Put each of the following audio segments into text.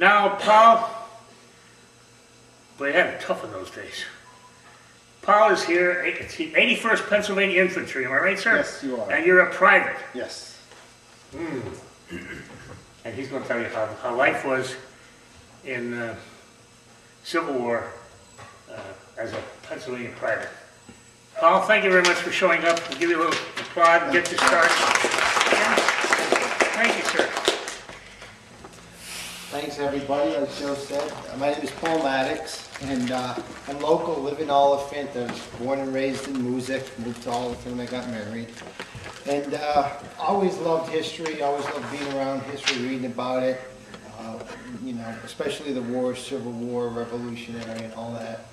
Now, Paul, boy, they had it tough in those days. Paul is here, it's the 81st Pennsylvania Infantry, am I right, sir? Yes, you are. And you're a private. Yes. And he's going to tell you how life was in Civil War as a Pennsylvania private. Paul, thank you very much for showing up. We'll give you a little applaud and get you started. Thank you, sir. Thanks, everybody. As Joe said, my name is Paul Matticks, and I'm local, live in Oliphant. I was born and raised in Music, moved to Oliphant when I got married. And always loved history, always loved being around history, reading about it. You know, especially the war, Civil War, Revolutionary, and all that.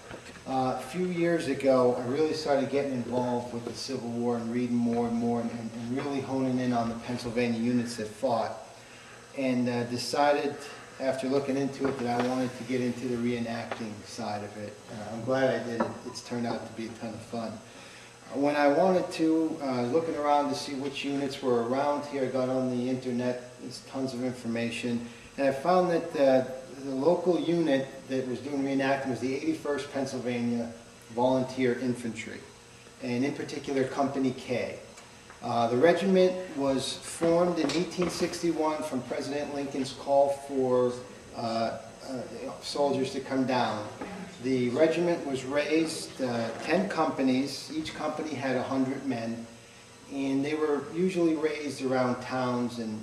A few years ago, I really started getting involved with the Civil War and reading more and more, and really honing in on the Pennsylvania units that fought. And decided, after looking into it, that I wanted to get into the reenacting side of it. I'm glad I did it. It's turned out to be a ton of fun. When I wanted to, looking around to see which units were around here, I got on the internet, there's tons of information, and I found that the local unit that was doing reenacting was the 81st Pennsylvania Volunteer Infantry, and in particular Company K. The regiment was formed in 1861 from President Lincoln's call for soldiers to come down. The regiment was raised 10 companies. Each company had 100 men, and they were usually raised around towns and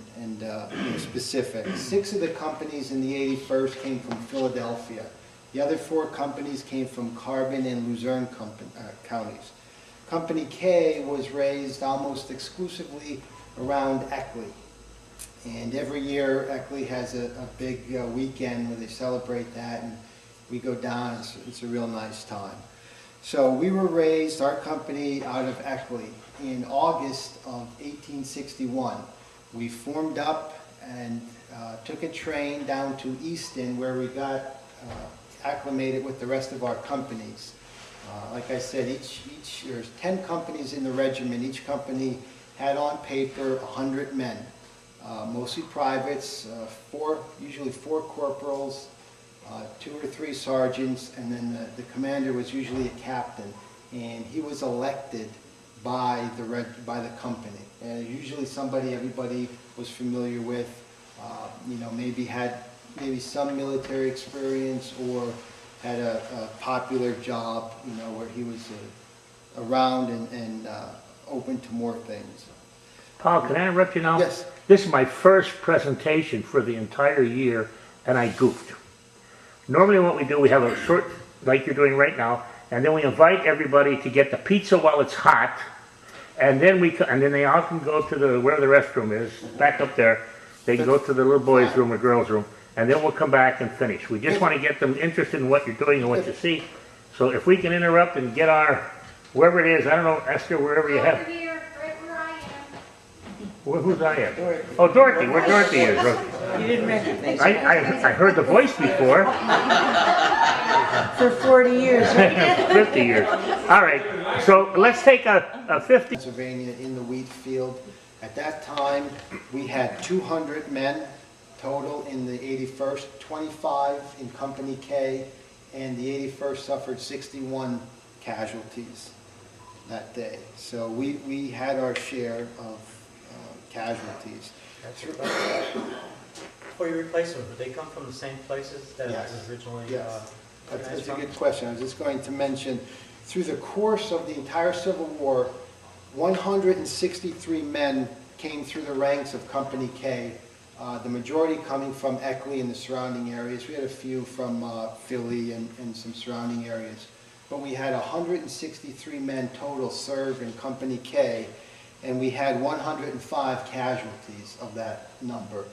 specific. 6 of the companies in the 81st came from Philadelphia. The other 4 companies came from Carbon and Luzerne counties. Company K was raised almost exclusively around Eckley. And every year Eckley has a big weekend where they celebrate that, and we go down. It's a real nice time. So we were raised, our company, out of Eckley. In August of 1861, we formed up and took a train down to Easton, where we got acclimated with the rest of our companies. Like I said, there's 10 companies in the regiment. Each company had on paper 100 men, mostly privates, usually 4 corporals, 2 or 3 sergeants, and then the commander was usually a captain, and he was elected by the company. And usually somebody everybody was familiar with, you know, maybe had some military experience or had a popular job, you know, where he was around and open to more things. Paul, can I interrupt you now? Yes. This is my first presentation for the entire year, and I goofed. Normally what we do, we have a short, like you're doing right now, and then we invite everybody to get the pizza while it's hot, and then they all can go to where the restroom is, back up there. They can go to the little boys' room or girls' room, and then we'll come back and finish. We just want to get them interested in what you're doing and what you see. So if we can interrupt and get whoever it is, I don't know, Esther, wherever you have. Over here, right where I am. Who's I am? Oh, Dorothy, where Dorothy is. You didn't recognize me. I heard the voice before. For 40 years. 50 years. All right, so let's take a 50. Pennsylvania in the wheat field. At that time, we had 200 men total in the 81st, 25 in Company K, and the 81st suffered 61 casualties that day. So we had our share of casualties. Before you replace them, did they come from the same places that Yes. it was originally Yes. That's organized a from? good question. I was just going to mention, through the course of the entire Civil War, 163 men came through the ranks of Company K, the majority coming from Eckley and the surrounding areas. We had a few from Philly and some surrounding areas. But we had 163 men total serve in Company K, and we had 105 casualties of that number.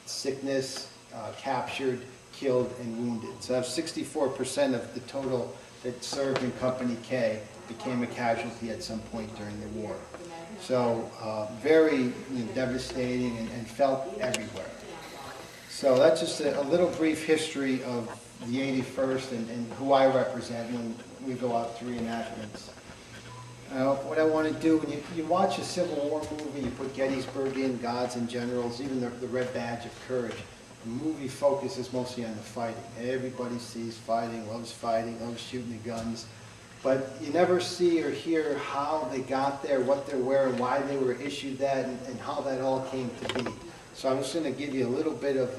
Sickness, captured, killed, and wounded. So that's 64% of the total that served in Company K became a casualty at some point during the war. So very devastating and felt everywhere. So that's just a little brief history of the 81st and who I represent when we go out to reenactments. What I want to do, when you watch a Civil War movie, you put Gettysburg in, Gods and Generals, even the Red Badge of Courage. The movie focuses mostly on the fighting. Everybody sees fighting, loves shooting the guns. But you never see or hear how they got there, what they're wearing, why they were issued that, and how that all came to be. So I'm just going to give you a little bit of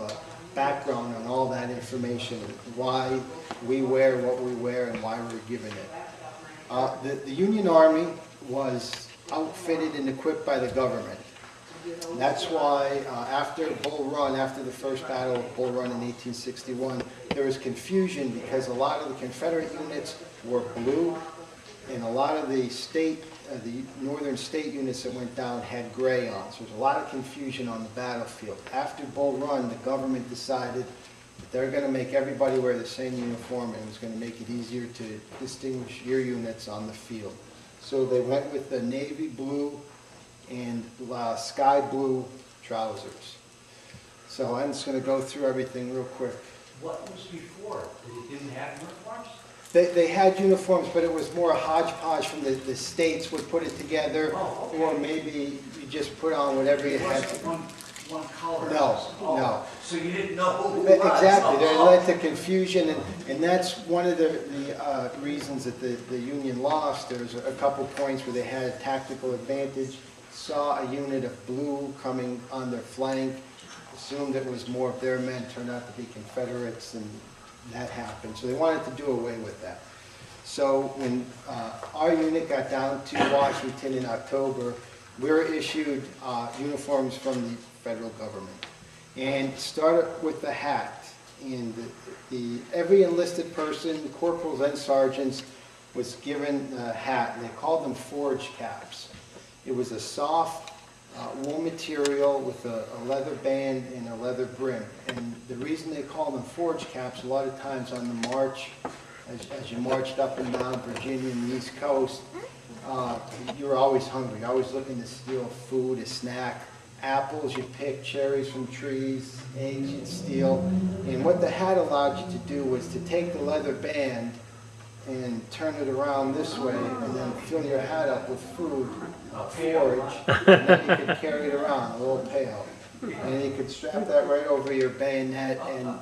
background on all that information, why we wear what we wear and why we're given it. The Union Army was outfitted and equipped by the government. And that's why after Bull Run, after the first battle of Bull Run in 1861, there was confusion because a lot of the Confederate units were blue, and a lot of the northern state units that went down had gray on. So there's a lot of confusion on the battlefield. After Bull Run, the government decided that they're going to make everybody wear the same uniform, and it was going to make it easier to distinguish your units on the field. So they went with the navy blue and sky blue trousers. So I'm just going to go through everything real quick. What was before? They didn't have uniforms? They had uniforms, but it was more a hodgepodge from the states would put it together, Oh, okay. or maybe you just put on whatever you It had. wasn't one color? No, Oh, no. So you didn't know who it was? Exactly, that Oh, led to confusion, and that's one of the reasons that the Union lost. There was a couple points where they had a tactical advantage, saw a unit of blue coming on their flank, assumed it was more of their men, turned out to be Confederates, and that happened. So they wanted to do away with that. So when our unit got down to Washington in October, we were issued uniforms from the federal government. And started with the hat. And every enlisted person, corporals and sergeants, was given a hat. And they called them forage caps. It was a soft wool material with a leather band and a leather brim. And the reason they call them forage caps, a lot of times on the march, as you marched up and down Virginia and the East Coast, you were always hungry, always looking to steal food, a snack. Apples you pick, cherries from trees, eggs you'd steal. And what the hat allowed you to do was to take the leather band and turn it around this way and then fill your hat up with food, forage, and then you could carry it around, a little pail. And then you could strap that right over your bayonet and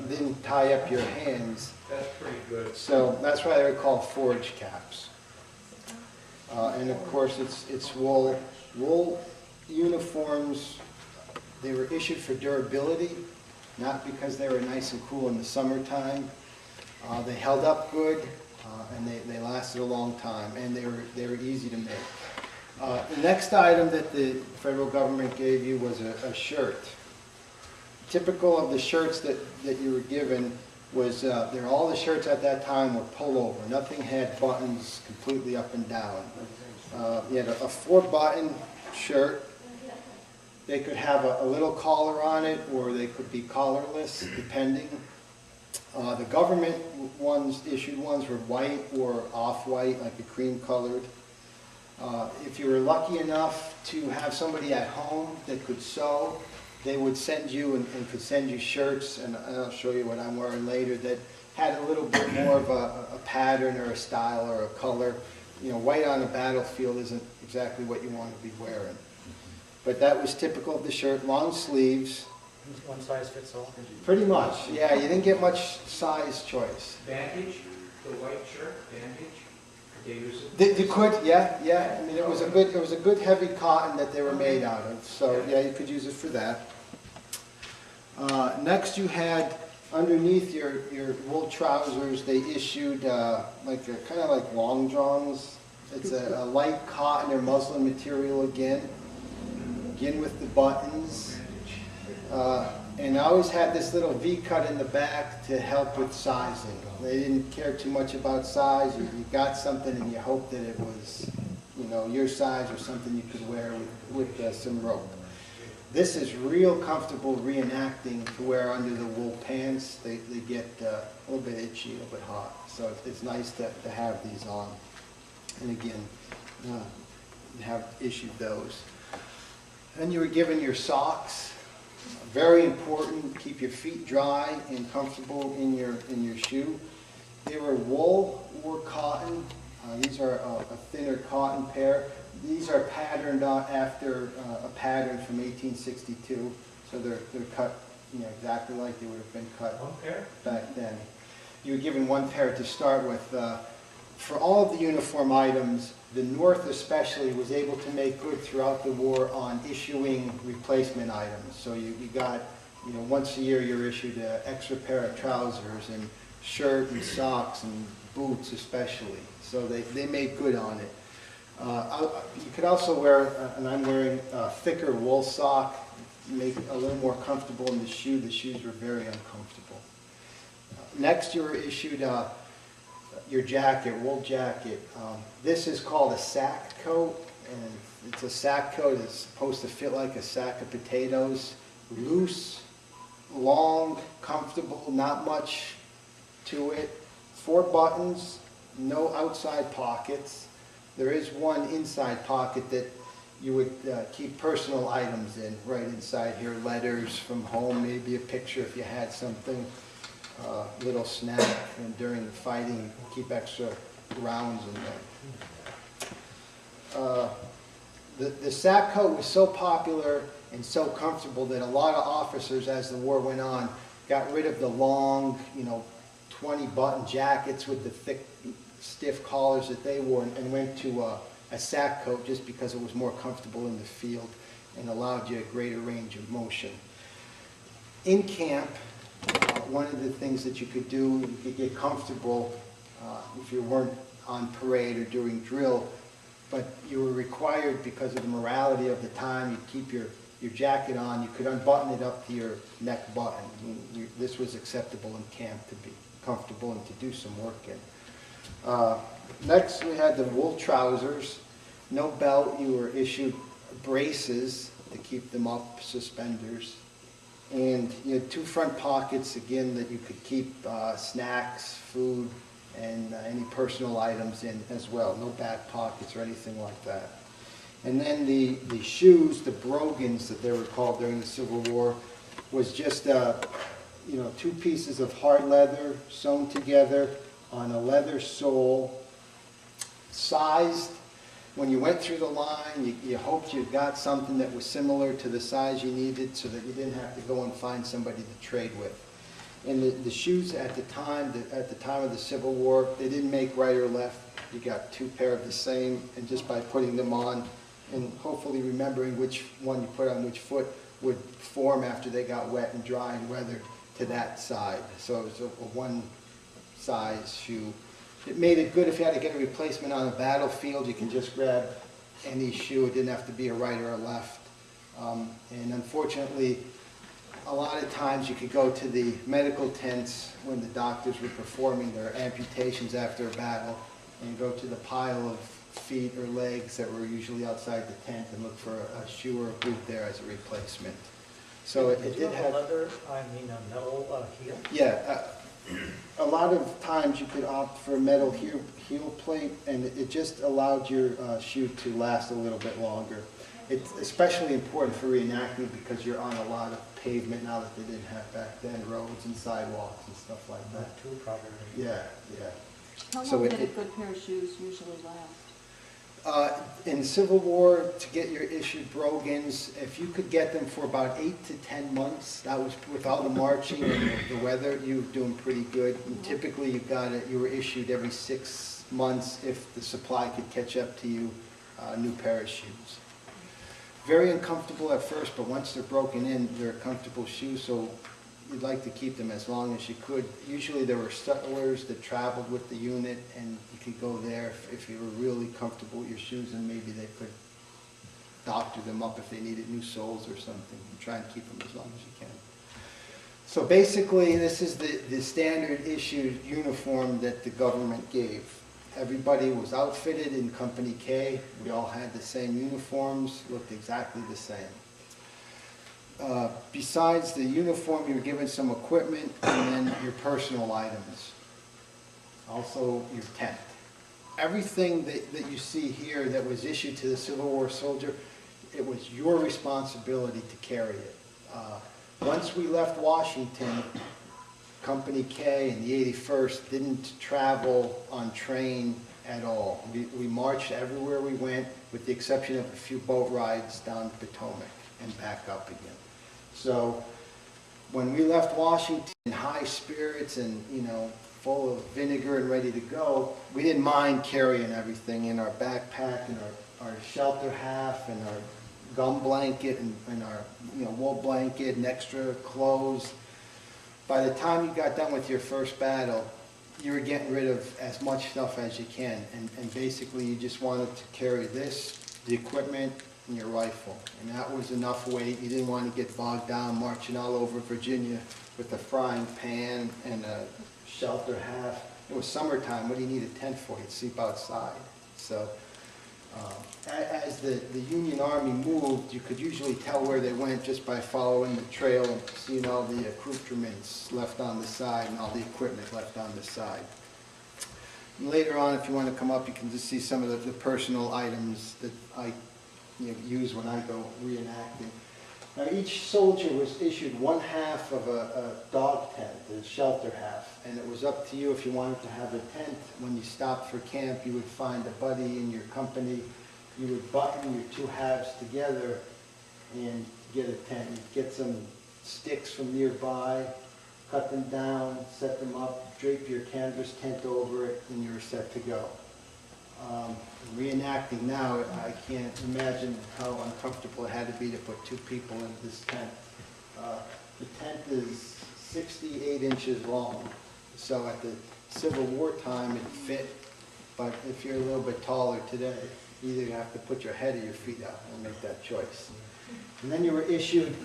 then tie up your hands. That's pretty good. So that's why they're called forage caps. And of course, it's wool. Wool uniforms, they were issued for durability, not because they were nice and cool in the summertime. They held up good, and they lasted a long time, and they were easy to make. The next item that the federal government gave you was a shirt. Typical of the shirts that you were given was, all the shirts at that time were pullover. Nothing had buttons completely up and down. You had a 4-button shirt. They could have a little collar on it, or they could be collarless, depending. The government issued ones were white or off-white, like a cream-colored. If you were lucky enough to have somebody at home that could sew, they would send you and could send you shirts, and I'll show you what I'm wearing later, that had a little bit more of a pattern or a style or a color. You know, white on a battlefield isn't exactly what you want to be wearing. But that was typical of the shirt, long sleeves. One size fits all? Pretty much, yeah, you didn't get much size choice. Bandage, the white shirt, bandage, they use it? They could, yeah, I mean, it was a good heavy cotton that they were made out of, so yeah, you could use it for that. Next you had, underneath your wool trousers, they issued kind of like long johns. It's a light cotton or muslin material again with the buttons. And I always had this little V-cut in the back to help with sizing. They didn't care too much about size. You got something and you hoped that it was, your size or something you could wear with some rope. This is real comfortable reenacting to wear under the wool pants. They get a little bit itchy, a little bit hot. So it's nice to have these on. And again, have issued those. Then you were given your socks. Very important, keep your feet dry and comfortable in your shoe. They were wool or cotton. These are a thinner cotton pair. These are patterned after a pattern from 1862, so they're cut exactly like they would have been cut One pair? back then. You were given one pair to start with. For all of the uniform items, the North especially was able to make good throughout the war on issuing replacement items. So you got, once a year you're issued an extra pair of trousers and shirt and socks and boots especially. So they made good on it. You could also wear, and I'm wearing a thicker wool sock, make it a little more comfortable in the shoe. The shoes were very uncomfortable. Next, you were issued your jacket, wool jacket. This is called a sack coat, and it's a sack coat. It's supposed to fit like a sack of potatoes. Loose, long, comfortable, not much to it. 4 buttons, no outside pockets. There is one inside pocket that you would keep personal items in, right inside here, letters from home, maybe a picture if you had something, little snack, and during the fighting, keep extra rounds in there. The sack coat was so popular and so comfortable that a lot of officers, as the war went on, got rid of the long, 20-button jackets with the thick, stiff collars that they wore and went to a sack coat just because it was more comfortable in the field and allowed you a greater range of motion. In camp, one of the things that you could do, you could get comfortable if you weren't on parade or during drill, but you were required, because of the morality of the time, you keep your jacket on, you could unbutton it up to your neck button. This was acceptable in camp to be comfortable and to do some work in. Next, we had the wool trousers. No belt. You were issued braces to keep them up, suspenders. And you had 2 front pockets, again, that you could keep snacks, food, and any personal items in as well. No back pockets or anything like that. And then the shoes, the brogans that they were called during the Civil War, was just 2 pieces of hard leather sewn together on a leather sole, sized. When you went through the line, you hoped you got something that was similar to the size you needed so that you didn't have to go and find somebody to trade with. And the shoes at the time of the Civil War, they didn't make right or left. You got 2 pair of the same, and just by putting them on and hopefully remembering which one you put on which foot would form after they got wet and dry and weathered to that side. So it was a one size shoe. It made it good if you had to get a replacement on a battlefield. You can just grab any shoe. It didn't have to be a right or a left. And unfortunately, a lot of times you could go to the medical tents when the doctors were performing their amputations after a battle, and go to the pile of feet or legs that were usually outside the tent and look for a shoe or a boot there as a replacement. So it Did you did have have... a leather, a metal heel? Yeah, a lot of times you could opt for a metal heel plate, and it just allowed your shoe to last a little bit longer. It's especially important for reenactment because you're on a lot of pavement now that they didn't have back then, roads and sidewalks and stuff like that. Not too probably. Yeah. How So long it- did a good pair of shoes usually last? In the Civil War, to get your issued brogans, if you could get them for about 8 to 10 months, that was with all the marching and the weather, you were doing pretty good. And typically, you were issued every 6 months if the supply could catch up to you, a new pair of shoes. Very uncomfortable at first, but once they're broken in, they're a comfortable shoe, so you'd like to keep them as long as you could. Usually there were sutlers that traveled with the unit, and you could go there if you were really comfortable with your shoes, and maybe they could doctor them up if they needed new soles or something, and try and keep them as long as you can. So basically, this is the standard issued uniform that the government gave. Everybody was outfitted in Company K. We all had the same uniforms, looked exactly the same. Besides the uniform, you were given some equipment and then your personal items. Also your tent. Everything that you see here that was issued to the Civil War soldier, it was your responsibility to carry it. Once we left Washington, Company K and the 81st didn't travel on train at all. We marched everywhere we went, with the exception of a few boat rides down the Potomac and back up again. So When we left Washington in high spirits and, full of vinegar and ready to go, we didn't mind carrying everything in our backpack and our shelter half and our gum blanket and our, wool blanket and extra clothes. By the time you got done with your first battle, you were getting rid of as much stuff as you can. And basically you just wanted to carry this, the equipment, and your rifle. And that was enough weight. You didn't want to get bogged down marching all over Virginia with a frying pan and a shelter half. It was summertime. What do you need a tent for? You'd sleep outside. So as the Union Army moved, you could usually tell where they went just by following the trail and seeing all the accoutrements left on the side and all the equipment left on the side. And later on, if you want to come up, you can just see some of the personal items that I use when I go reenacting. Now, each soldier was issued one half of a dog tent, a shelter half, and it was up to you if you wanted to have a tent. When you stopped for camp, you would find a buddy in your company. You would button your two halves together and get a tent. You'd get some sticks from nearby, cut them down, set them up, drape your canvas tent over it, and you're set to go. Reenacting now, I can't imagine how uncomfortable it had to be to put two people in this tent. The tent is 68 inches long, so at the Civil War time it fit, but if you're a little bit taller today, you either have to put your head or your feet out and make that choice. And then you were issued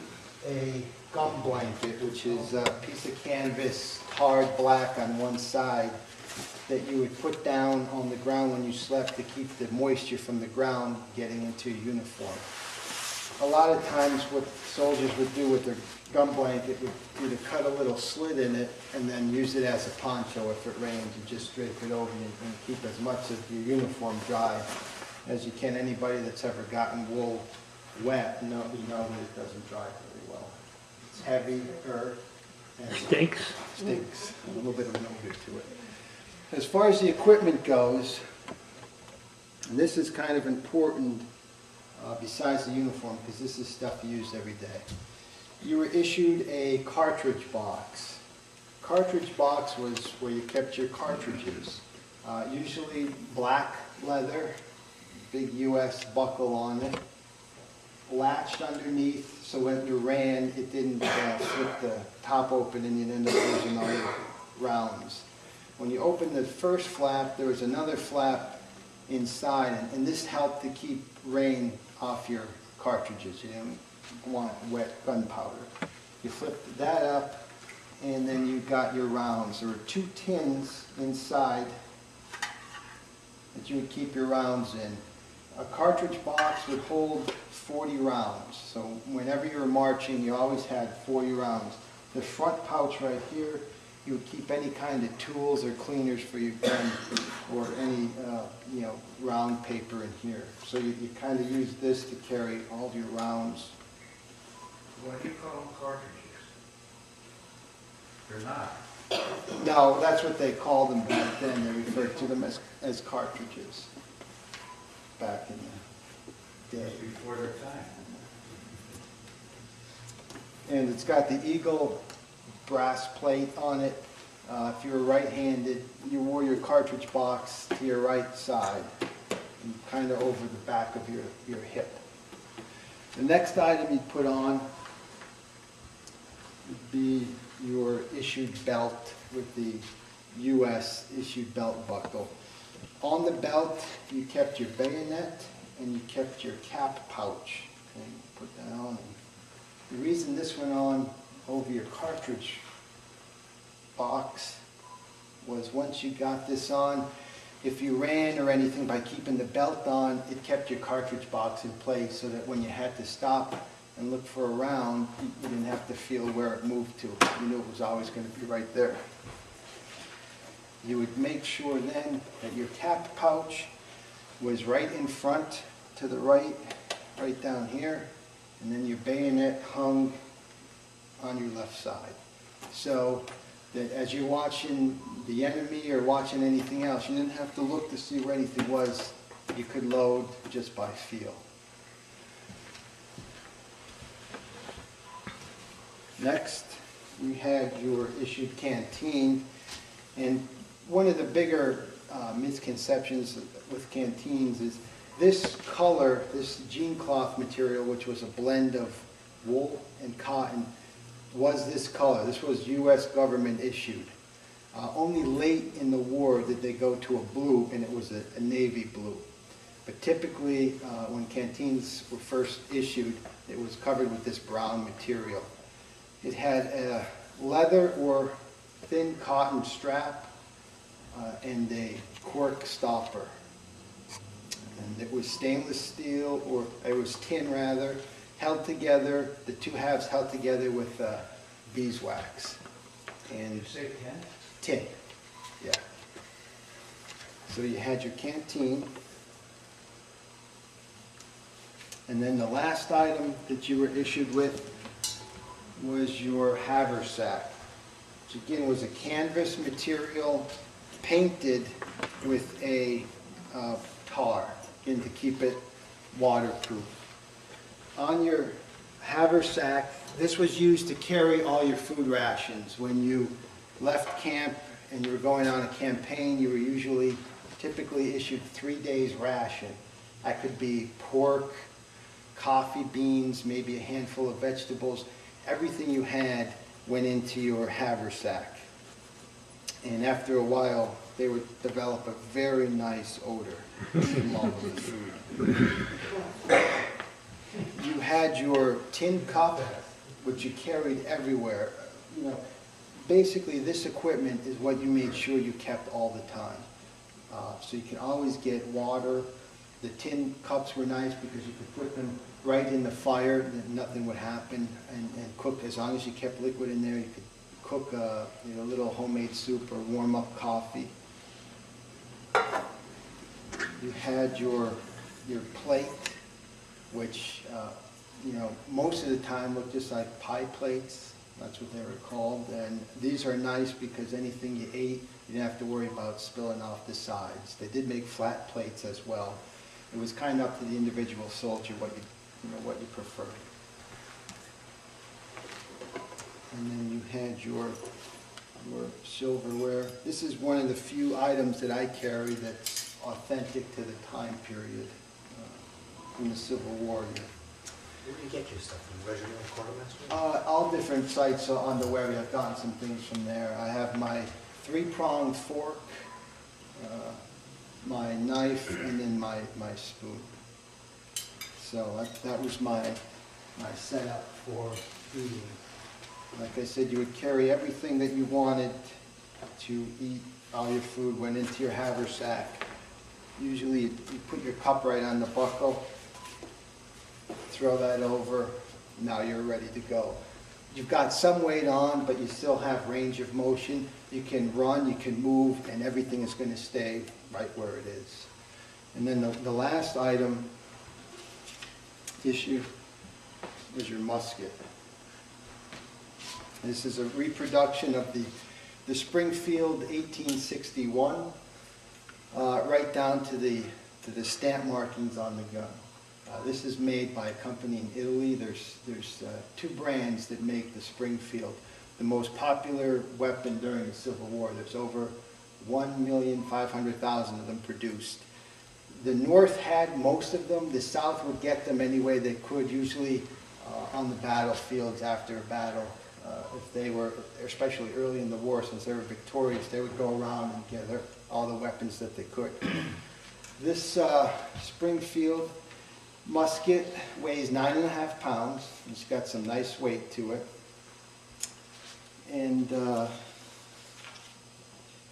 a gum blanket, which is a piece of canvas, hard black on one side, that you would put down on the ground when you slept to keep the moisture from the ground getting into your uniform. A lot of times what soldiers would do with their gum blanket would either cut a little slit in it and then use it as a poncho if it rains. You just drape it over and keep as much of your uniform dry as you can. Anybody that's ever gotten wool wet, you know that it doesn't dry very well. It's heavier and Stinks. stinks, a little bit of an odor to it. As far as the equipment goes, and this is kind of important besides the uniform, because this is stuff you use every day. You were issued a cartridge box. Cartridge box was where you kept your cartridges. Usually black leather, big US buckle on it, latched underneath so when you ran it didn't flip the top open and you'd end up losing all your rounds. When you opened the first flap, there was another flap inside, and this helped to keep rain off your cartridges. You didn't want wet gunpowder. You flipped that up, and then you got your rounds. There were two tins inside that you would keep your rounds in. A cartridge box would hold 40 rounds, so whenever you were marching, you always had 40 rounds. The front pouch right here, you would keep any kind of tools or cleaners for your gun or any, round paper in here. So you kind of use this to carry all your rounds. Why do you call them cartridges? They're not. No, that's what they called them back then. They referred to them as cartridges back in the day. That's before their time. And it's got the eagle brass plate on it. If you were right-handed, you wore your cartridge box to your right side, kind of over the back of your hip. The next item you'd put on would be your issued belt with the U.S. issued belt buckle. On the belt, you kept your bayonet and you kept your cap pouch. Okay, put that on. The reason this went on over your cartridge box was once you got this on, if you ran or anything, by keeping the belt on, it kept your cartridge box in place so that when you had to stop and look for a round, you didn't have to feel where it moved to. You knew it was always going to be right there. You would make sure then that your cap pouch was right in front to the right down here, and then your bayonet hung on your left side. So that as you're watching the enemy or watching anything else, you didn't have to look to see where anything was. You could load just by feel. Next, you had your issued canteen, and one of the bigger misconceptions with canteens is this color, this jean cloth material, which was a blend of wool and cotton, was this color. This was U.S. government issued. Only late in the war did they go to a blue, and it was a navy blue. But typically, when canteens were first issued, it was covered with this brown material. It had a leather or thin cotton strap and a cork stopper. And it was stainless steel, or it was tin rather, held together, the two halves held together with beeswax. And You say 10? tin, yeah. So you had your canteen. And then the last item that you were issued with was your haversack, which again was a canvas material painted with a tar, again to keep it waterproof. On your haversack, this was used to carry all your food rations. When you left camp and you were going on a campaign, you were typically issued 3 days ration. That could be pork, coffee beans, maybe a handful of vegetables. Everything you had went into your haversack. And after a while, they would develop a very nice odor from all of the food. You had your tin cup, which you carried everywhere. You know, basically, this equipment is what you made sure you kept all the time. So you can always get water. The tin cups were nice because you could put them right in the fire, and nothing would happen, and cook. As long as you kept liquid in there, you could cook a little homemade soup or warm up coffee. You had your plate, which most of the time looked just like pie plates. That's what they were called. And these are nice because anything you ate, you didn't have to worry about spilling off the sides. They did make flat plates as well. It was kind of up to the individual soldier what you preferred. And then you had your silverware. This is one of the few items that I carry that's authentic to the time period in the Civil War. Where do you get your stuff, from Regimental Quartermaster? All different sites on the web. I've gotten some things from there. I have my 3-pronged fork, my knife, and then my spoon. So that was my setup for eating. Like I said, you would carry everything that you wanted to eat. All your food went into your haversack. Usually you put your cup right on the buckle, throw that over, now you're ready to go. You've got some weight on, but you still have range of motion. You can run, you can move, and everything is going to stay right where it is. And then the last item issued was your musket. This is a reproduction of the Springfield 1861, right down to the stamp markings on the gun. This is made by a company in Italy. There's 2 brands that make the Springfield. The most popular weapon during the Civil War. There's over 1,500,000 of them produced. The North had most of them. The South would get them any way they could, usually on the battlefields after a battle. If they were, especially early in the war, since they were victorious, they would go around and gather all the weapons that they could. This Springfield musket weighs 9.5 pounds. It's got some nice weight to it. And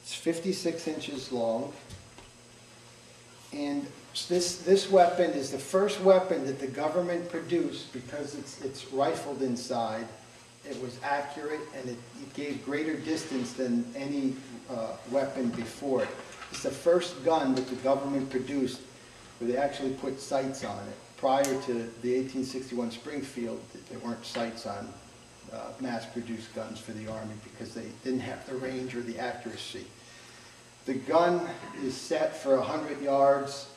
it's 56 inches long. And this weapon is the first weapon that the government produced because it's rifled inside. It was accurate, and it gave greater distance than any weapon before it. It's the first gun that the government produced where they actually put sights on it. Prior to the 1861 Springfield, there weren't sights on mass-produced guns for the Army because they didn't have the range or the accuracy. The gun is set for 100 yards.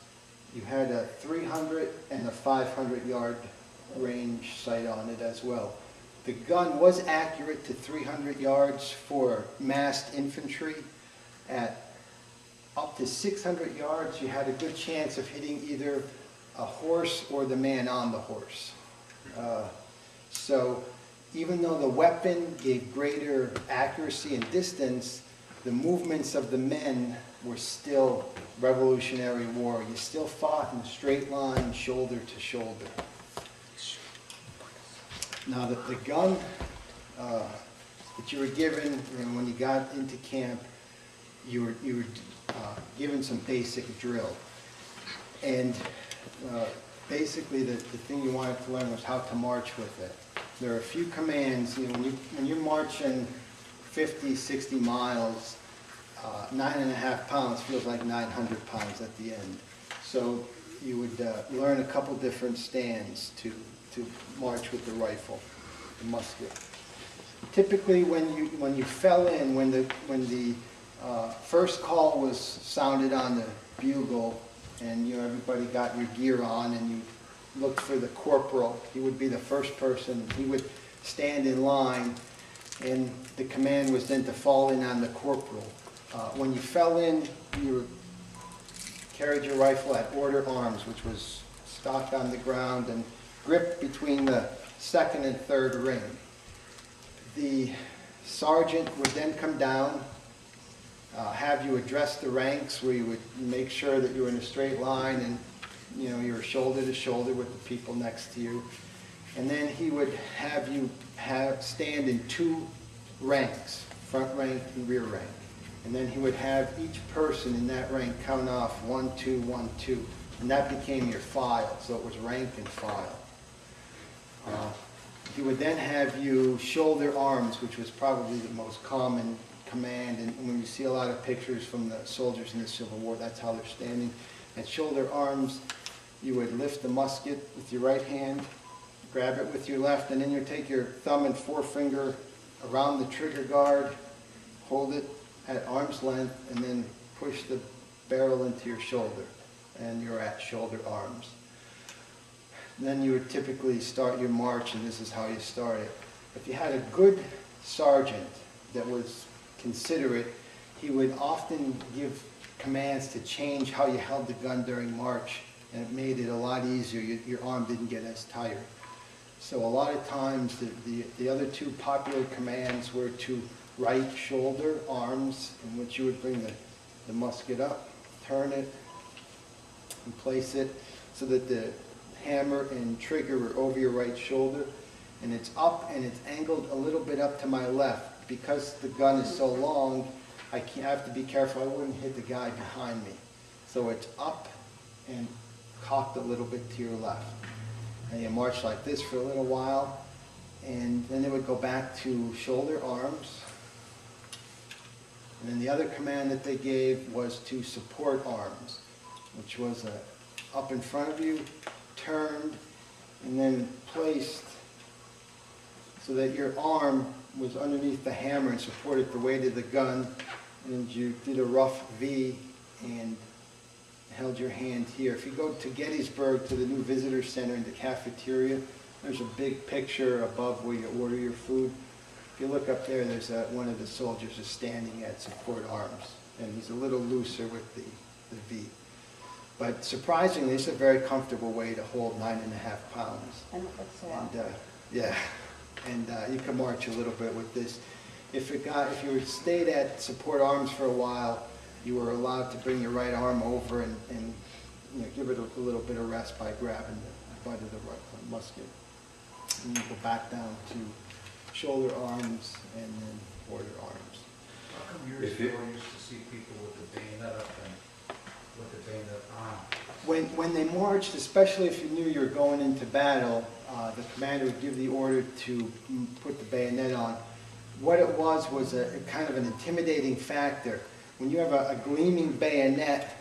You had a 300 and a 500 yard range sight on it as well. The gun was accurate to 300 yards for massed infantry. At up to 600 yards, you had a good chance of hitting either a horse or the man on the horse. So even though the weapon gave greater accuracy and distance, the movements of the men were still Revolutionary War. You still fought in a straight line, shoulder to shoulder. Now the gun that you were given when you got into camp, you were given some basic drill. And basically the thing you wanted to learn was how to march with it. There are a few commands, when you're marching 50, 60 miles, 9.5 pounds feels like 900 pounds at the end. So you would learn a couple different stands to march with the rifle, the musket. Typically when you fell in, when the first call was sounded on the bugle, and everybody got your gear on, and you looked for the corporal, he would be the first person. He would stand in line, and the command was then to fall in on the corporal. When you fell in, you carried your rifle at order arms, which was stocked on the ground and gripped between the second and third ring. The sergeant would then come down, have you address the ranks, where you would make sure that you were in a straight line and you were shoulder to shoulder with the people next to you. And then he would have you stand in 2 ranks, front rank and rear rank. And then he would have each person in that rank count off 1, 2, 1, 2. And that became your file, so it was rank and file. He would then have you shoulder arms, which was probably the most common command. And when you see a lot of pictures from the soldiers in the Civil War, that's how they're standing. At shoulder arms, you would lift the musket with your right hand, grab it with your left, and then you take your thumb and forefinger around the trigger guard, hold it at arm's length, and then push the barrel into your shoulder, and you're at shoulder arms. And then you would typically start your march, and this is how you start it. If you had a good sergeant that was considerate, he would often give commands to change how you held the gun during march, and it made it a lot easier. Your arm didn't get as tired. So a lot of times the other 2 popular commands were to right shoulder arms, in which you would bring the musket up, turn it, and place it so that the hammer and trigger are over your right shoulder, and it's up and it's angled a little bit up to my left. Because the gun is so long, I have to be careful I wouldn't hit the guy behind me. So it's up and cocked a little bit to your left. And you march like this for a little while, and then it would go back to shoulder arms. And then the other command that they gave was to support arms, which was up in front of you, turned, and then placed so that your arm was underneath the hammer and supported the weight of the gun, and you did a rough V and held your hand here. If you go to Gettysburg, to the new visitor center in the cafeteria, there's a big picture above where you order your food. If you look up there, there's one of the soldiers is standing at support arms, and he's a little looser with the V. But surprisingly, it's a very comfortable way to hold 9.5 pounds. And it looks a lot. And yeah, and you can march a little bit with this. If you stayed at support arms for a while, you were allowed to bring your right arm over and give it a little bit of rest by grabbing the butt of the musket. And you go back down to shoulder arms and then order arms. How come years ago I used to see people with the bayonet up and with the bayonet on? When they marched, especially if you knew you were going into battle, the commander would give the order to put the bayonet on. What it was a kind of an intimidating factor. When you have a gleaming bayonet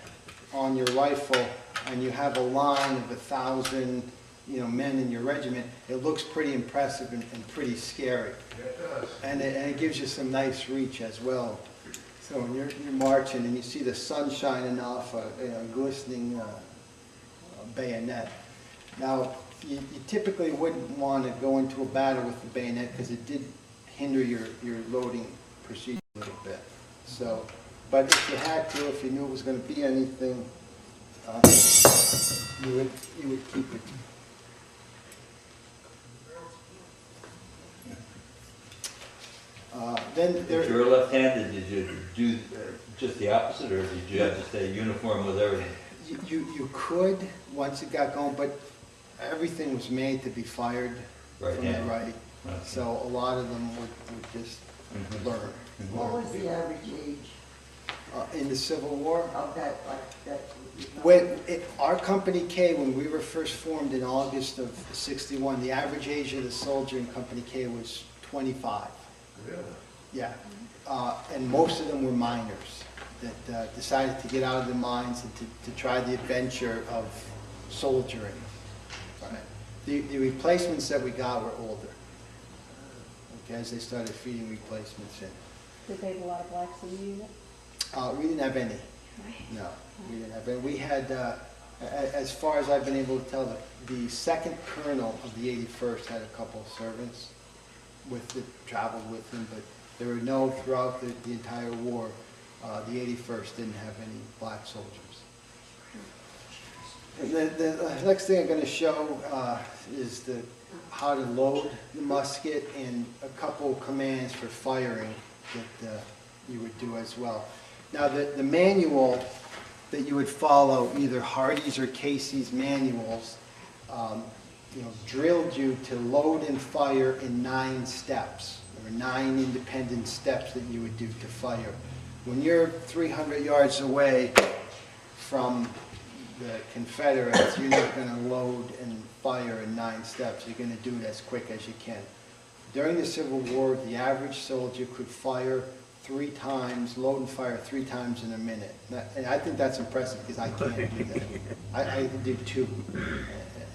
on your rifle and you have a line of 1,000 men in your regiment, it looks pretty impressive and pretty scary. Yeah, it does. And it gives you some nice reach as well. So when you're marching and you see the sun shining off a glistening bayonet. Now, you typically wouldn't want to go into a battle with the bayonet because it did hinder your loading procedure a little bit. So, but if you had to, if you knew it was going to be anything, you would keep it. Then there. If you were left-handed, did you do just the opposite, or did you have to stay uniform with everything? You could, once it got going, but everything was made to be fired from the Right-handed. right. Okay. So a lot of them would just learn. What was the average age In the Civil War, of that, like, that? our Company K, when we were first formed in August of '61, the average age of the soldier in Company K was 25. Really? Yeah, and most of them were miners that decided to get out of the mines and to try the adventure of soldiering. Right. The replacements that we got were older. Okay, as they started feeding replacements in. Did they have a lot of blacks in the unit? We didn't have any. No, we didn't have any. We had, as far as I've been able to tell, the second colonel of the 81st had a couple of servants that traveled with him, but there were no, throughout the entire war, the 81st didn't have any black soldiers. And the next thing I'm going to show is how to load the musket and a couple commands for firing that you would do as well. Now the manual that you would follow, either Hardy's or Casey's manuals, drilled you to load and fire in 9 steps. There were 9 independent steps that you would do to fire. When you're 300 yards away from the Confederates, you're not going to load and fire in 9 steps. You're going to do it as quick as you can. During the Civil War, the average soldier could fire 3 times, load and fire 3 times in a minute. And I think that's impressive because I can't do that. I can do 2.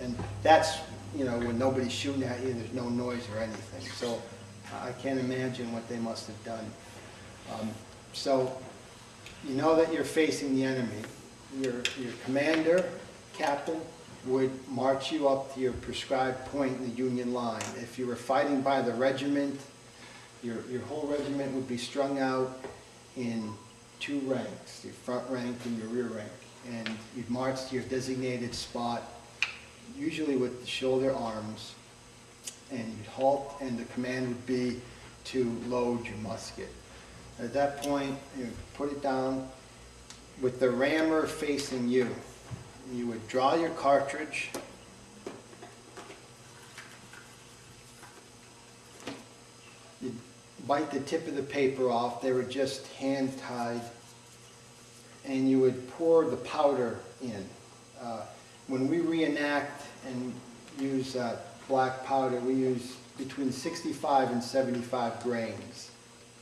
And that's, when nobody's shooting at you, there's no noise or anything. So I can't imagine what they must have done. So you know that you're facing the enemy. Your commander, captain, would march you up to your prescribed point in the Union line. If you were fighting by the regiment, your whole regiment would be strung out in 2 ranks, your front rank and your rear rank. And you'd march to your designated spot, usually with the shoulder arms, and you'd halt, and the command would be to load your musket. At that point, you put it down with the rammer facing you. You would draw your cartridge, you'd bite the tip of the paper off, they were just hand tied, and you would pour the powder in. When we reenact and use black powder, we use between 65 and 75 grains.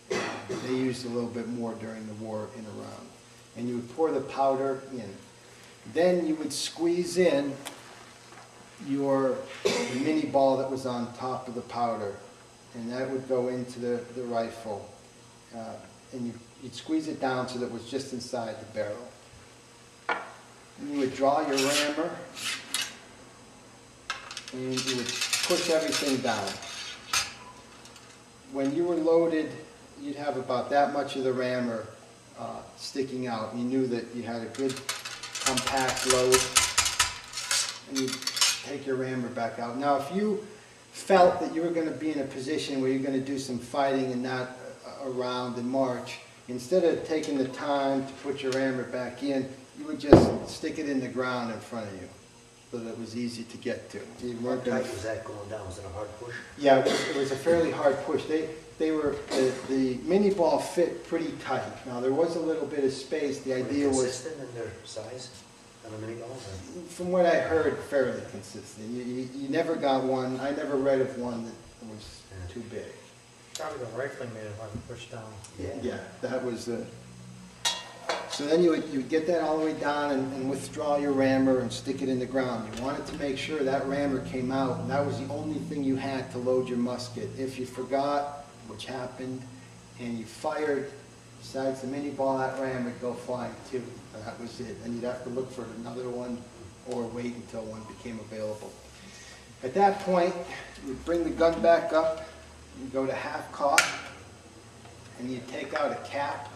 They used a little bit more during the war in Iran. And you would pour the powder in. Then you would squeeze in the mini ball that was on top of the powder, and that would go into the rifle. And you'd squeeze it down so that it was just inside the barrel. And you would draw your rammer, and you would push everything down. When you were loaded, you'd have about that much of the rammer sticking out. You knew that you had a good compact load, and you'd take your rammer back out. Now, if you felt that you were going to be in a position where you're going to do some fighting and not around and march, instead of taking the time to put your rammer back in, you would just stick it in the ground in front of you so that it was easy to get to. You How weren't tight gonna, was that going down? Was it a hard push? yeah, it was a fairly hard push. The mini ball fit pretty tight. Now, there was a little bit of space. The Were they idea was, consistent in their size on the mini balls? from what I heard, fairly consistent. You never got one, I never read of one that was too big. Probably the rifling made it hard to push down. Yeah, that was the... So then you would get that all the way down and withdraw your rammer and stick it in the ground. You wanted to make sure that rammer came out, and that was the only thing you had to load your musket. If you forgot, which happened, and you fired, besides the mini ball, that ram would go flying too. And that was it. And you'd have to look for another one or wait until one became available. At that point, you bring the gun back up, you go to half cock, and you take out a cap.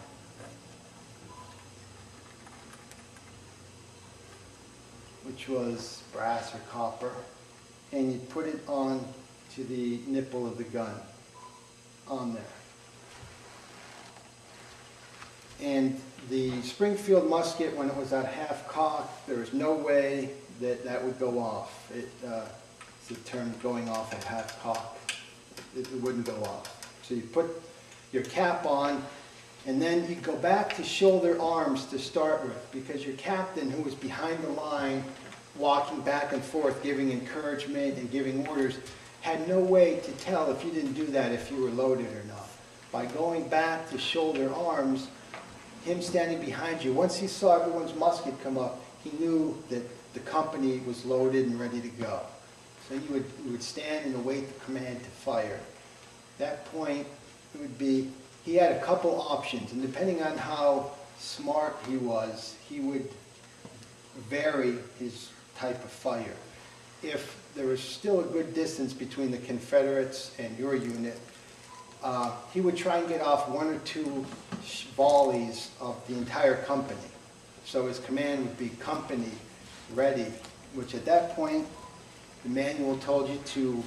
Which was brass or copper, and you put it on to the nipple of the gun on there. And the Springfield musket, when it was at half cock, there was no way that that would go off. It's the term going off at half cock. It wouldn't go off. So you put your cap on, and then you go back to shoulder arms to start with, because your captain, who was behind the line, walking back and forth, giving encouragement and giving orders, had no way to tell if you didn't do that, if you were loaded or not. By going back to shoulder arms, him standing behind you, once he saw everyone's musket come up, he knew that the company was loaded and ready to go. So you would stand and await the command to fire. At that point, it would be, he had a couple options, and depending on how smart he was, he would vary his type of fire. If there was still a good distance between the Confederates and your unit, he would try and get off one or two volleys of the entire company. So his command would be company ready, which at that point, the manual told you to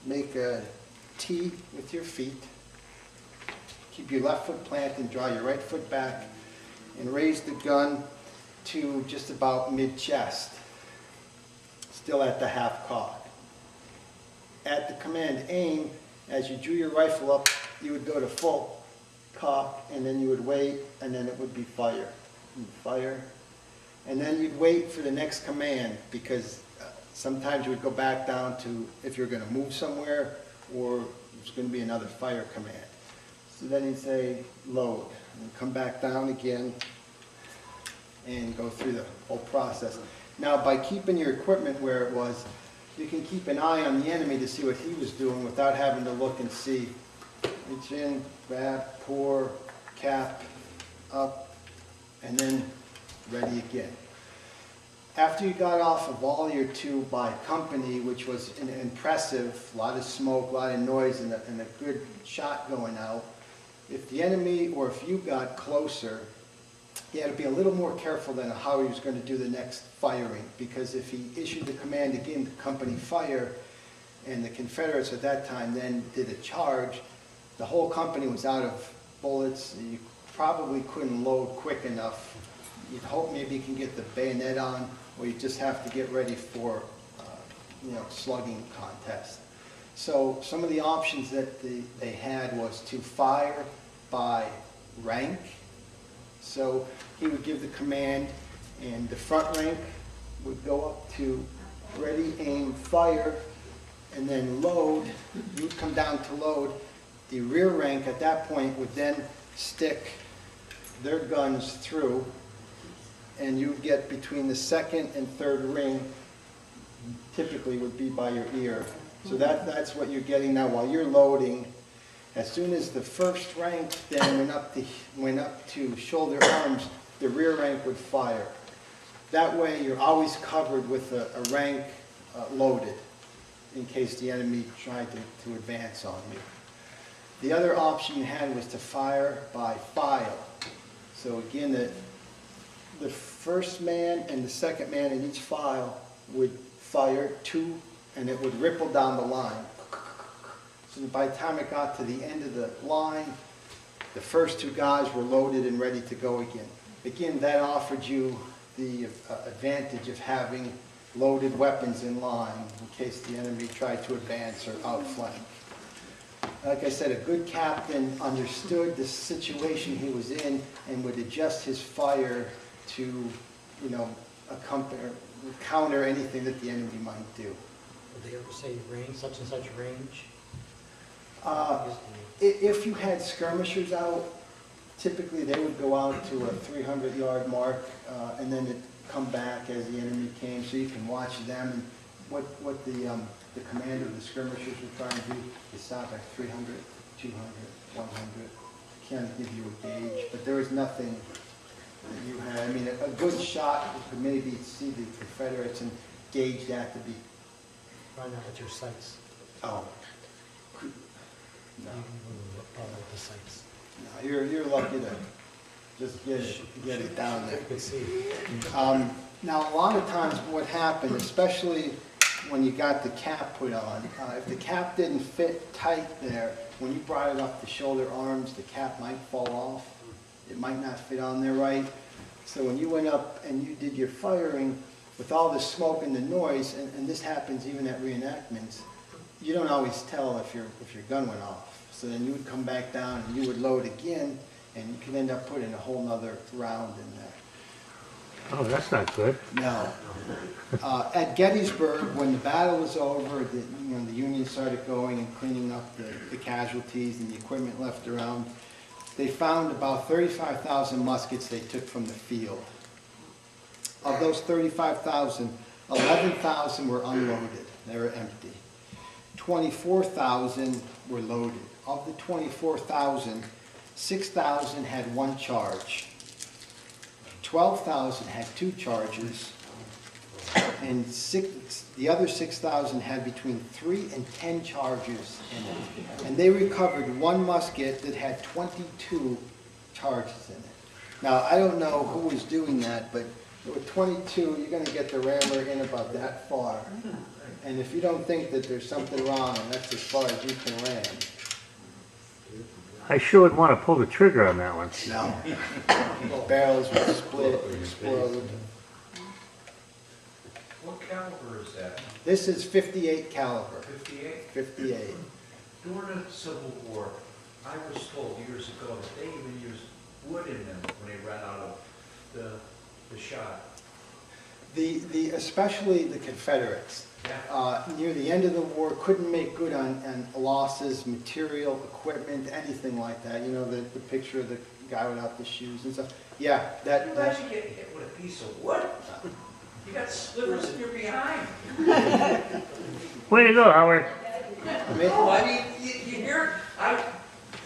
make a T with your feet, keep your left foot planted and draw your right foot back, and raise the gun to just about mid-chest, still at the half cock. At the command aim, as you drew your rifle up, you would go to full cock, and then you would wait, and then it would be fire. You'd fire, and then you'd wait for the next command, because sometimes you would go back down to if you're going to move somewhere, or there's going to be another fire command. So then you'd say load, and come back down again, and go through the whole process. Now, by keeping your equipment where it was, you can keep an eye on the enemy to see what he was doing without having to look and see. Reach in, grab, pour, cap, up, and then ready again. After you got off a volley or two by company, which was impressive, a lot of smoke, a lot of noise, and a good shot going out, if the enemy or if you got closer, he had to be a little more careful than how he was going to do the next firing, because if he issued the command again to company fire, and the Confederates at that time then did a charge, the whole company was out of bullets. You probably couldn't load quick enough. You'd hope maybe you can get the bayonet on, or you just have to get ready for slugging contest. So some of the options that they had was to fire by rank. So he would give the command, and the front rank would go up to ready, aim, fire, and then load. You would come down to load. The rear rank at that point would then stick their guns through, and you would get between the second and third ring, typically would be by your ear. So that's what you're getting now while you're loading. As soon as the first rank then went up to shoulder arms, the rear rank would fire. That way you're always covered with a rank loaded in case the enemy tried to advance on you. The other option you had was to fire by file. So again, the first man and the second man in each file would fire two, and it would ripple down the line. So by the time it got to the end of the line, the first two guys were loaded and ready to go again. Again, that offered you the advantage of having loaded weapons in line in case the enemy tried to advance or outflank. Like I said, a good captain understood the situation he was in and would adjust his fire to, accompany or counter anything that the enemy might do. Would they ever say range, such and such range? If you had skirmishers out, typically they would go out to a 300-yard mark, and then it'd come back as the enemy came, so you can watch them. And what the commander of the skirmishers would try and do is stop at 300, 200, 100. Can't give you a gauge, but there was nothing that you had. I mean, a good shot could maybe see the Confederates and gauge that to be Find out what your sites, Oh. you will follow the sites. No, you're lucky to just get it down there. You can see. Now, a lot of times what happened, especially when you got the cap put on, if the cap didn't fit tight there, when you brought it up the shoulder arms, the cap might fall off. It might not fit on there right. So when you went up and you did your firing, with all the smoke and the noise, and this happens even at reenactments, you don't always tell if your gun went off. So then you would come back down and you would load again, and you could end up putting a whole nother round in there. Oh, that's not good. No. At Gettysburg, when the battle was over, the Union started going and cleaning up the casualties and the equipment left around. They found about 35,000 muskets they took from the field. Of those 35,000, 11,000 were unloaded. They were empty. 24,000 were loaded. Of the 24,000, 6,000 had one charge. 12,000 had two charges, and the other 6,000 had between 3 and 10 charges in it. And they recovered one musket that had 22 charges in it. Now, I don't know who was doing that, but with 22, you're going to get the rammer in about that far. And if you don't think that there's something wrong, and that's as far as you can ram. I sure would want to pull the trigger on that one. No. Barrels would split, explode. What caliber is that? This is 58 caliber. 58? 58. During the Civil War, I was told years ago that they even used wood in them when they ran out of the shot. Especially the Confederates, near the end of the war, couldn't make good on losses, material, equipment, anything like that. You know, the picture of the guy without the shoes and stuff. Yeah, Can you imagine getting hit with a piece of wood? You got slivers in your behind. Way to go, Howard. No, I mean, you hear, I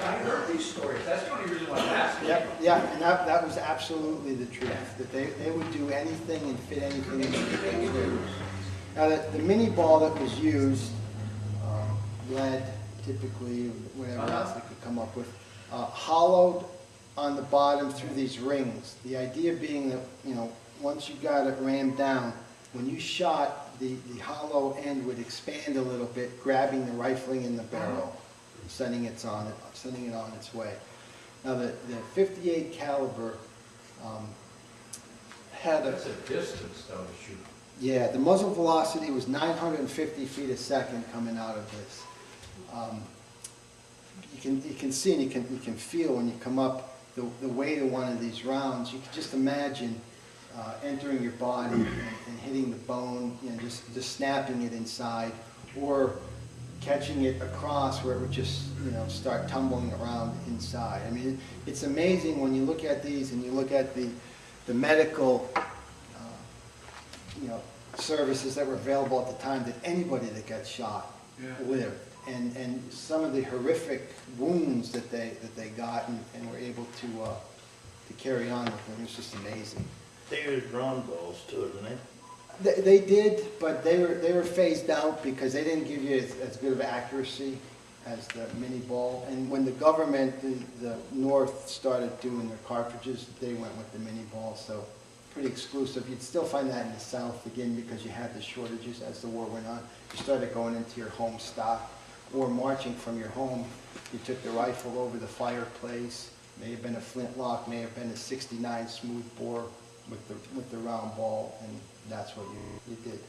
heard these stories. That's the only reason why I'm asking. Yep, yeah, and that was absolutely the truth, that they would do anything and fit anything into the shoes. Now, the mini ball that was used, lead, typically, whatever else they could come up with, hollowed on the bottom through these rings. The idea being that, once you got it rammed down, when you shot, the hollow end would expand a little bit, grabbing the rifling in the barrel, sending it on its way. Now, the 58 caliber had That's a distance though to shoot. Yeah, the muzzle velocity was 950 feet a second coming out of this. You can see and you can feel when you come up the weight of one of these rounds. You can just imagine entering your body and hitting the bone, just snapping it inside, or catching it across where it would just start tumbling around inside. I mean, it's amazing when you look at these and you look at the medical services that were available at the time, that anybody that got shot lived, and some of the horrific wounds that they got and were able to carry on with them. It was just amazing. They used round balls too, didn't They did, but they were phased out because they didn't give you as good of accuracy as the mini ball. And when the government, the North, started doing their cartridges, they went with the mini ball. So pretty exclusive. You'd still find that in the South, again, because you had the shortages as the war went on. You started going into your home stock or marching from your home. You took the rifle over the fireplace. May have been a flintlock, may have been a 69 smooth bore with the round ball, and that's what you did.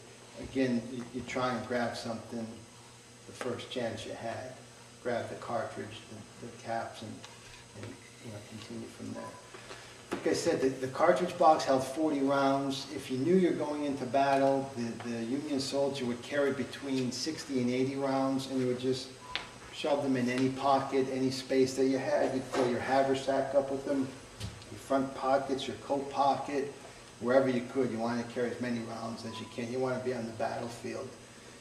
Again, you try and grab something the first chance you had. Grab the cartridge, the caps, and continue from there. Like I said, the cartridge box held 40 rounds. If you knew you're going into battle, the Union soldier would carry between 60 and 80 rounds, and you would just shove them in any pocket, any space that you had. You'd fill your haversack up with them, your front pockets, your coat pocket, wherever you could. You want to carry as many rounds as you can. You want to be on the battlefield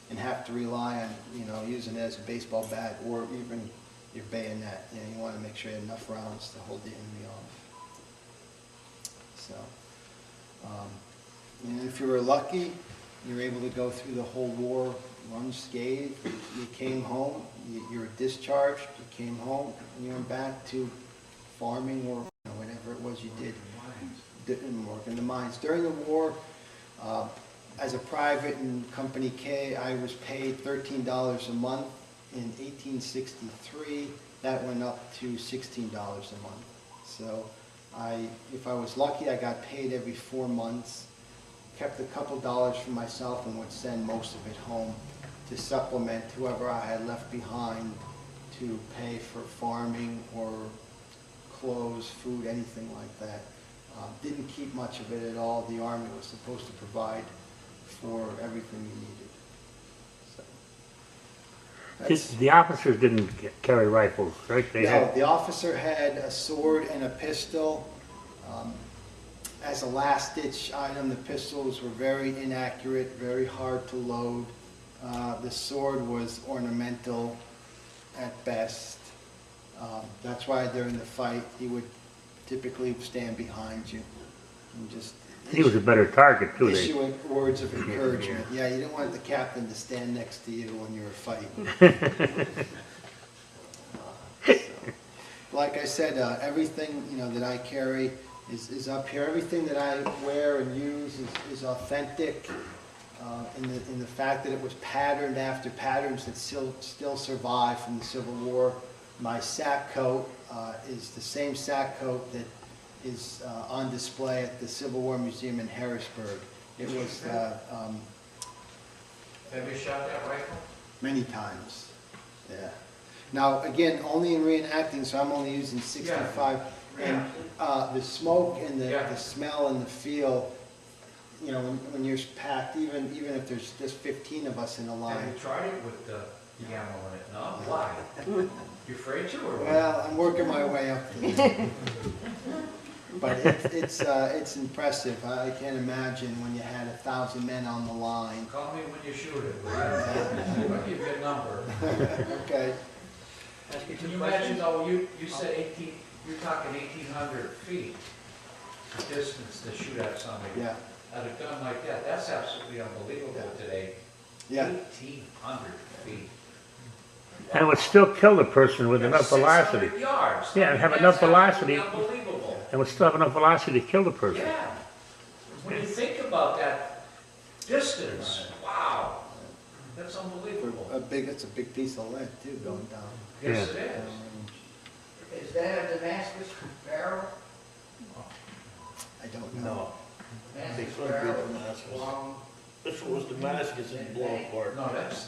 and have to rely on, using it as a baseball bat or even your bayonet. You want to make sure you have enough rounds to hold the enemy off. So, and if you were lucky, you were able to go through the whole war unscathed, you came home, you were discharged, you came home, and you went back to farming or whatever it was you didn't work in the mines. During the war, as a private in Company K, I was paid $13 a month. In 1863, that went up to $16 a month. So if I was lucky, I got paid every 4 months, kept a couple dollars for myself, and would send most of it home to supplement whoever I had left behind to pay for farming or clothes, food, anything like that. Didn't keep much of it at all. The Army was supposed to provide for everything you needed. So, that's- The officers didn't carry rifles, right? They No, had, the officer had a sword and a pistol. As a last-ditch item, the pistols were very inaccurate, very hard to load. The sword was ornamental at best. That's why during the fight, he would typically stand behind you and just he was a better target too. They, issue words of encouragement. Yeah, you didn't want the captain to stand next to you when you were fighting. So, like I said, everything that I carry is up here. Everything that I wear and use is authentic in the fact that it was patterned after patterns that still survive from the Civil War. My sack coat is the same sack coat that is on display at the Civil War Museum in Harrisburg. It was Have you shot that rifle? many times, yeah. Now, again, only in reenacting, so I'm only using 65. And the smoke and the smell and the feel, when you're packed, even if there's just 15 of us in a Have line. you tried it with the ammo in it? No? Why? You afraid to or what? Well, I'm working my way up to that. But it's impressive. I can't imagine when you had 1,000 men on the line. Call me when you shoot it. I'll give you a number. Okay. Can you imagine though, you said 18, you're talking 1,800 feet distance to shoot at somebody. Yeah. At a gun like that, that's absolutely unbelievable today. Yeah. 1,800 feet. and would still kill the person with enough velocity. 600 yards. Yeah, and have That's enough velocity. absolutely Unbelievable. And would still have enough velocity to kill the person. Yeah. When you think about that distance, wow, that's unbelievable. It's a big piece of lead too going down. Yes, it is. Is that a Damascus barrel? I don't know. Damascus Big barrel, Damascus. long, This one was Damascus and blown apart. No, that's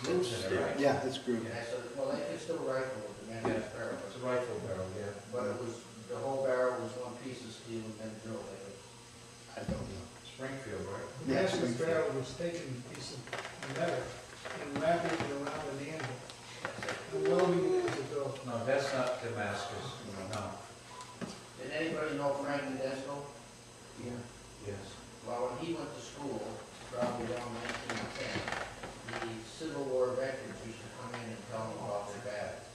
Gibson, right? Yeah, it's group. yeah, so, well, they could still rifle with Damascus barrel, It's a rifle barrel, yeah. but it was, the whole barrel was one piece of steel and then drilled like it. I don't know. Springfield, right? Yeah, Damascus Springfield. barrel was taking a piece of metal and wrapping it around an anvil and welding it as it goes. No, that's not Damascus, no. Did anybody know Frank Tedesco? Yeah. Yes. Well, when he went to school, probably around 1910, the Civil War veterans used to come in and tell him about their battles.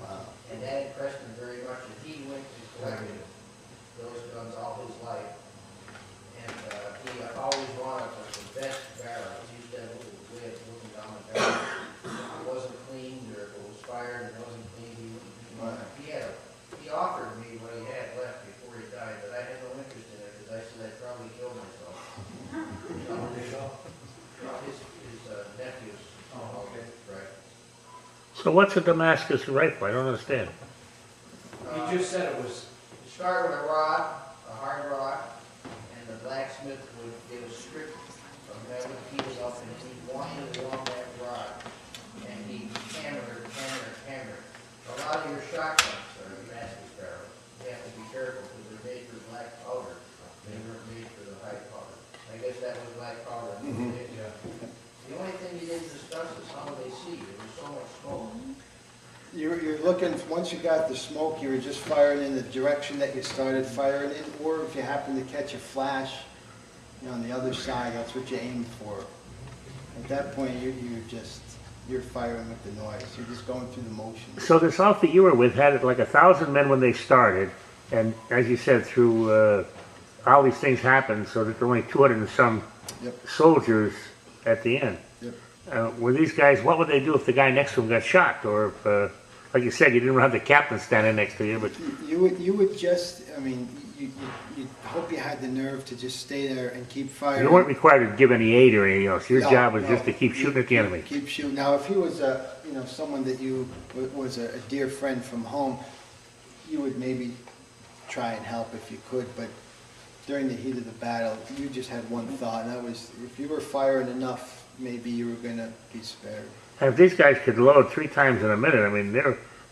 Wow. And that impressed him very much, and he went to collecting those guns all his life. And he always wanted the best barrels. He used to have a little way of looking down the barrel. If it wasn't cleaned, or if it was fired and it wasn't cleaned, he wouldn't. He offered me what he had left before he died, but I had no interest in it, because I said I'd probably kill myself. His nephews. Oh, okay. Right. So what's a Damascus rifle? I don't understand. You just said it was, You start with a rod, a hard rod, and the blacksmith would get a strip of metal, heat it up, and he'd wind it along that rod, and he'd hammer it. A lot of your shotguns are Damascus barrels. You have to be careful, because they're made for black powder. They weren't made for the high powder. I guess that was black powder. yeah. The only thing you didn't discuss is how they see. There was so much smoke. You're looking, once you got the smoke, you were just firing in the direction that you started firing in, or if you happen to catch a flash, on the other side, that's what you aim for. At that point, you're firing with the noise. You're just going through the motions. So this outfit you were with had like 1,000 men when they started, and as you said, through all these things happened, so that there were only 200 and some Yep. soldiers at the end. Yep. Were these guys, what would they do if the guy next to them got shot? Or if, like you said, you didn't have the captain standing next to you, but You would just, I mean, you hope you had the nerve to just stay there and keep firing. you weren't required to give any aid or anything else. Your No, job was no. just to keep shooting at the enemy. Keep shooting. Now, if he was a, someone that was a dear friend from home, you would maybe try and help if you could, but during the heat of the battle, you just had one thought, and that was, if you were firing enough, maybe you were gonna be spared. And if these guys could load 3 times in a minute, I mean,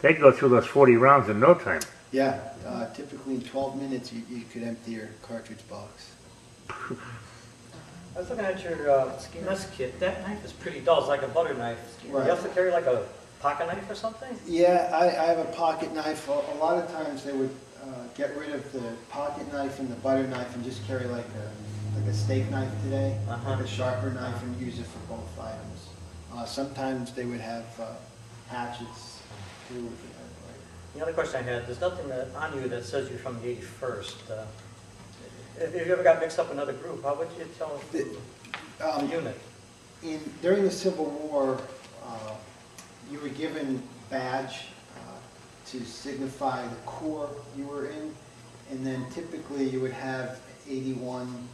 they'd go through those 40 rounds in no time. Yeah, typically in 12 minutes, you could empty your cartridge box. I was looking at your mess kit. That knife is pretty dull. It's like a butter knife. Do you Right. have to carry like a pocket knife or something? Yeah, I have a pocket knife. A lot of times they would get rid of the pocket knife and the butter knife and just carry like a steak knife today, like a sharper knife, and use it for both items. Sometimes they would have hatchets too. The other question I had, there's nothing on you that says you're from the 81st. If you ever got mixed up in another group, how would you tell the unit? During the Civil War, you were given badge to signify the corps you were in, and then typically you would have 81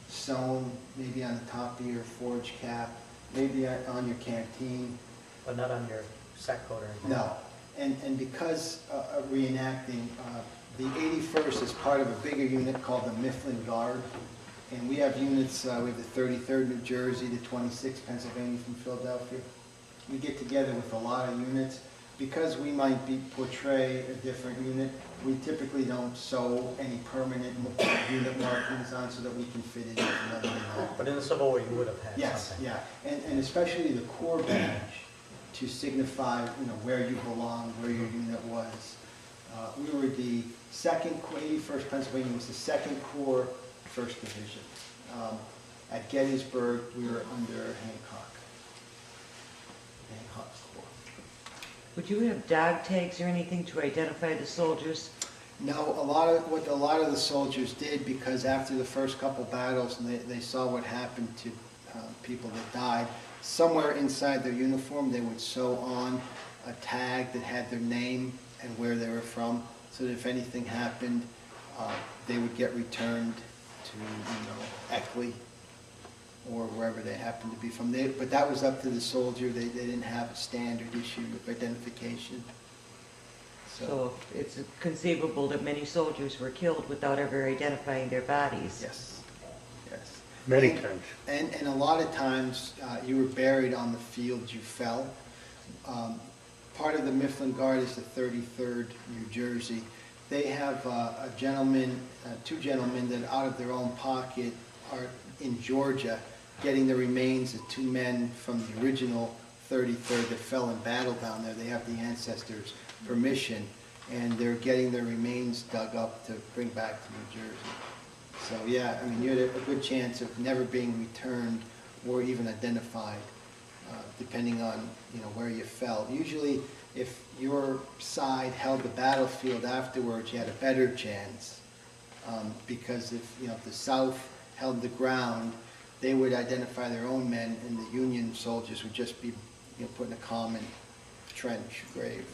sewn, maybe on the top of your forge cap, maybe on your canteen. But not on your sack coat or anything? No, and because of reenacting, the 81st is part of a bigger unit called the Mifflin Guard, and we have units, we have the 33rd New Jersey, the 26th Pennsylvania from Philadelphia. We get together with a lot of units. Because we might portray a different unit, we typically don't sew any permanent unit markings on so that we can fit it in another unit. But in the Civil War, you would have had Yes, something. yeah, and especially the corps badge to signify, where you belong, where your unit was. We were the 81st Pennsylvania was the 2nd Corps, 1st Division. At Gettysburg, we were under Hancock's Corps. Would you have dog tags or anything to identify the soldiers? No, a lot of the soldiers did, because after the first couple battles, and they saw what happened to people that died, somewhere inside their uniform they would sew on a tag that had their name and where they were from, so that if anything happened, they would get returned to Eckley or wherever they happened to be from. But that was up to the soldier. They didn't have a standard issue of identification. So it's conceivable that many soldiers were killed without ever identifying their bodies. Yes, yes. Many times. And a lot of times, you were buried on the field you fell. Part of the Mifflin Guard is the 33rd New Jersey. They have a gentleman, 2 gentlemen that out of their own pocket are in Georgia getting the remains of 2 men from the original 33rd that fell in battle down there. They have the ancestors' permission, and they're getting their remains dug up to bring back to New Jersey. So yeah, I mean, you had a good chance of never being returned or even identified, depending on where you fell. Usually, if your side held the battlefield afterwards, you had a better chance, because if the South held the ground, they would identify their own men, and the Union soldiers would just be put in a common trench grave,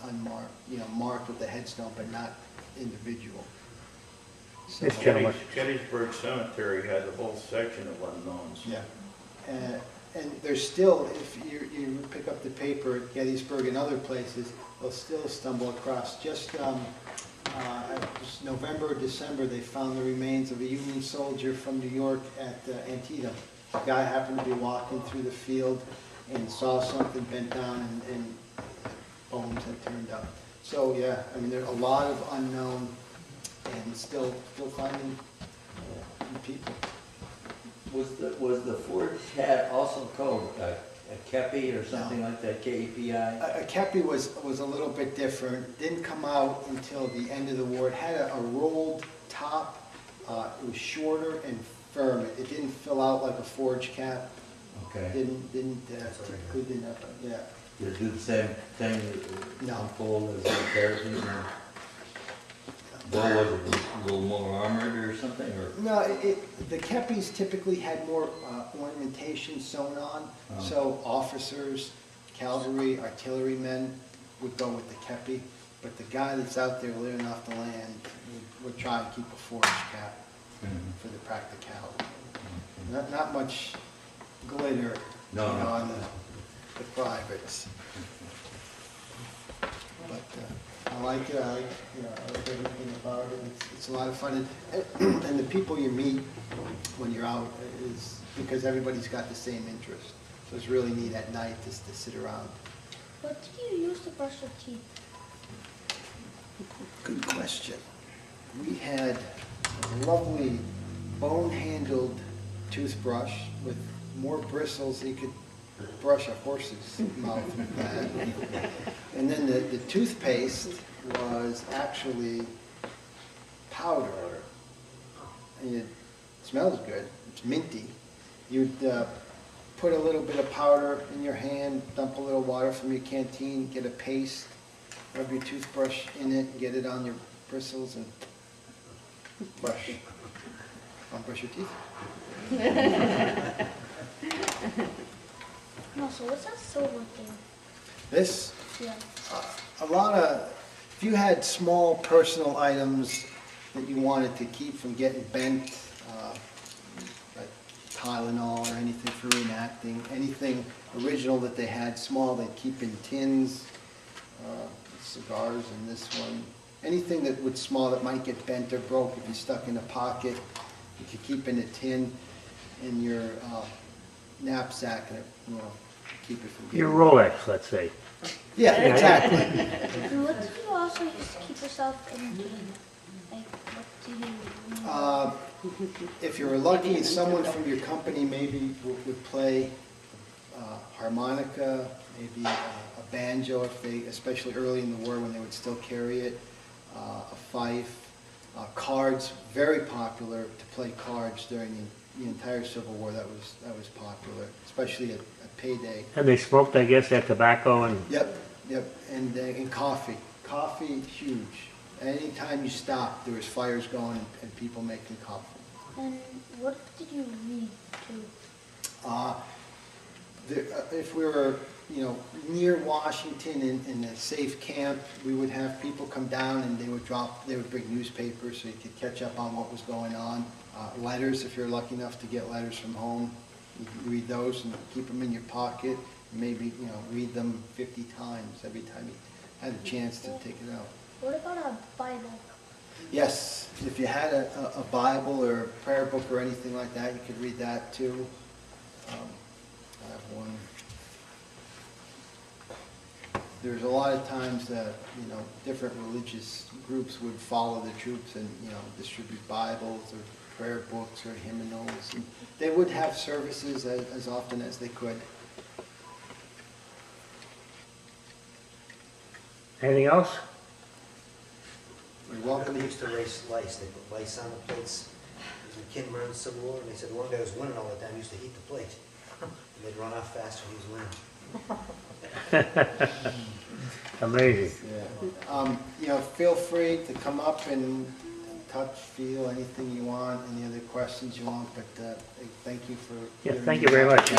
unmarked, marked with a headstone, but not individual. So, This gentleman. Gettysburg Cemetery has a whole section of unknowns. yeah. And there's still, if you pick up the paper at Gettysburg and other places, they'll still stumble across. Just November or December, they found the remains of a Union soldier from New York at Antietam. A guy happened to be walking through the field and saw something bent down, and bones had turned up. So yeah, I mean, there's a lot of unknown, and still finding people. Was the forge hat also called a kepi or something like that, K-E-P-I? A kepi was a little bit different. Didn't come out until the end of the war. It had a rolled top. It was shorter and firm. It didn't fill out like a forge cap. Okay. Typically didn't have a, yeah. Did it do the same thing, No. unfold as the parachute? bow was a little more armored or something, or? No, the kepis typically had more ornamentation sewn on, Oh. so officers, cavalry, artillerymen would go with the kepi, but the guy that's out there living off the land would try and keep a forage cap Mhm. for the practicality. Not much glitter, No, no. on the privates. But I like it, I like everything about it, it's a lot of fun. And the people you meet when you're out is, because everybody's got the same interest. So it's really neat at night just to sit around. What did you use to brush your teeth? Good question. We had a lovely bone-handled toothbrush with more bristles than you could brush a horse's mouth with that. And then the toothpaste was actually powder. And it smells good, it's minty. You'd put a little bit of powder in your hand, dump a little water from your canteen, get a paste, rub your toothbrush in it, get it on your bristles and brush. Want to brush your teeth? No, so what's that silver thing? This, Yeah. a lot of, if you had small personal items that you wanted to keep from getting bent, like Tylenol or anything for reenacting, anything original that they had small, they'd keep in tins, cigars in this one. Anything that was small that might get bent or broke, if you stuck in a pocket, you could keep in a tin in your knapsack, and keep it from getting... Your Rolex, let's say. Yeah, exactly. And what did you also use to keep yourself in the Like, what do you... If you were lucky, someone from your company maybe would play harmonica, maybe a banjo, if they, especially early in the war when they would still carry it, a fife, cards, very popular to play cards during the entire Civil War. That was popular, especially at payday. And they smoked, I guess, that tobacco and... Yep, and coffee. Coffee, huge. Anytime you stopped, there was fires going and people making coffee. And what did you read to? If we were, near Washington in a safe camp, we would have people come down and they would bring newspapers so you could catch up on what was going on. Letters, if you're lucky enough to get letters from home, you can read those and keep them in your pocket. Maybe, read them 50 times every time you had a chance to take it out. What about a Bible? Yes, if you had a Bible or a prayer book or anything like that, you could read that too. I have one. There's a lot of times that, different religious groups would follow the troops and, distribute Bibles or prayer books or hymnals. And they would have services as often as they could. Anything else? You're welcome. They used to race lice. They put lice on the plates. There was a kid around the Civil War, and they said one guy was winning all the time. He used to heat the plate. And they'd run off fast when he was winning. Amazing. Yeah. Feel free to come up and touch, feel, anything you want, any other questions you want, but thank you for... Yeah, thank you very much.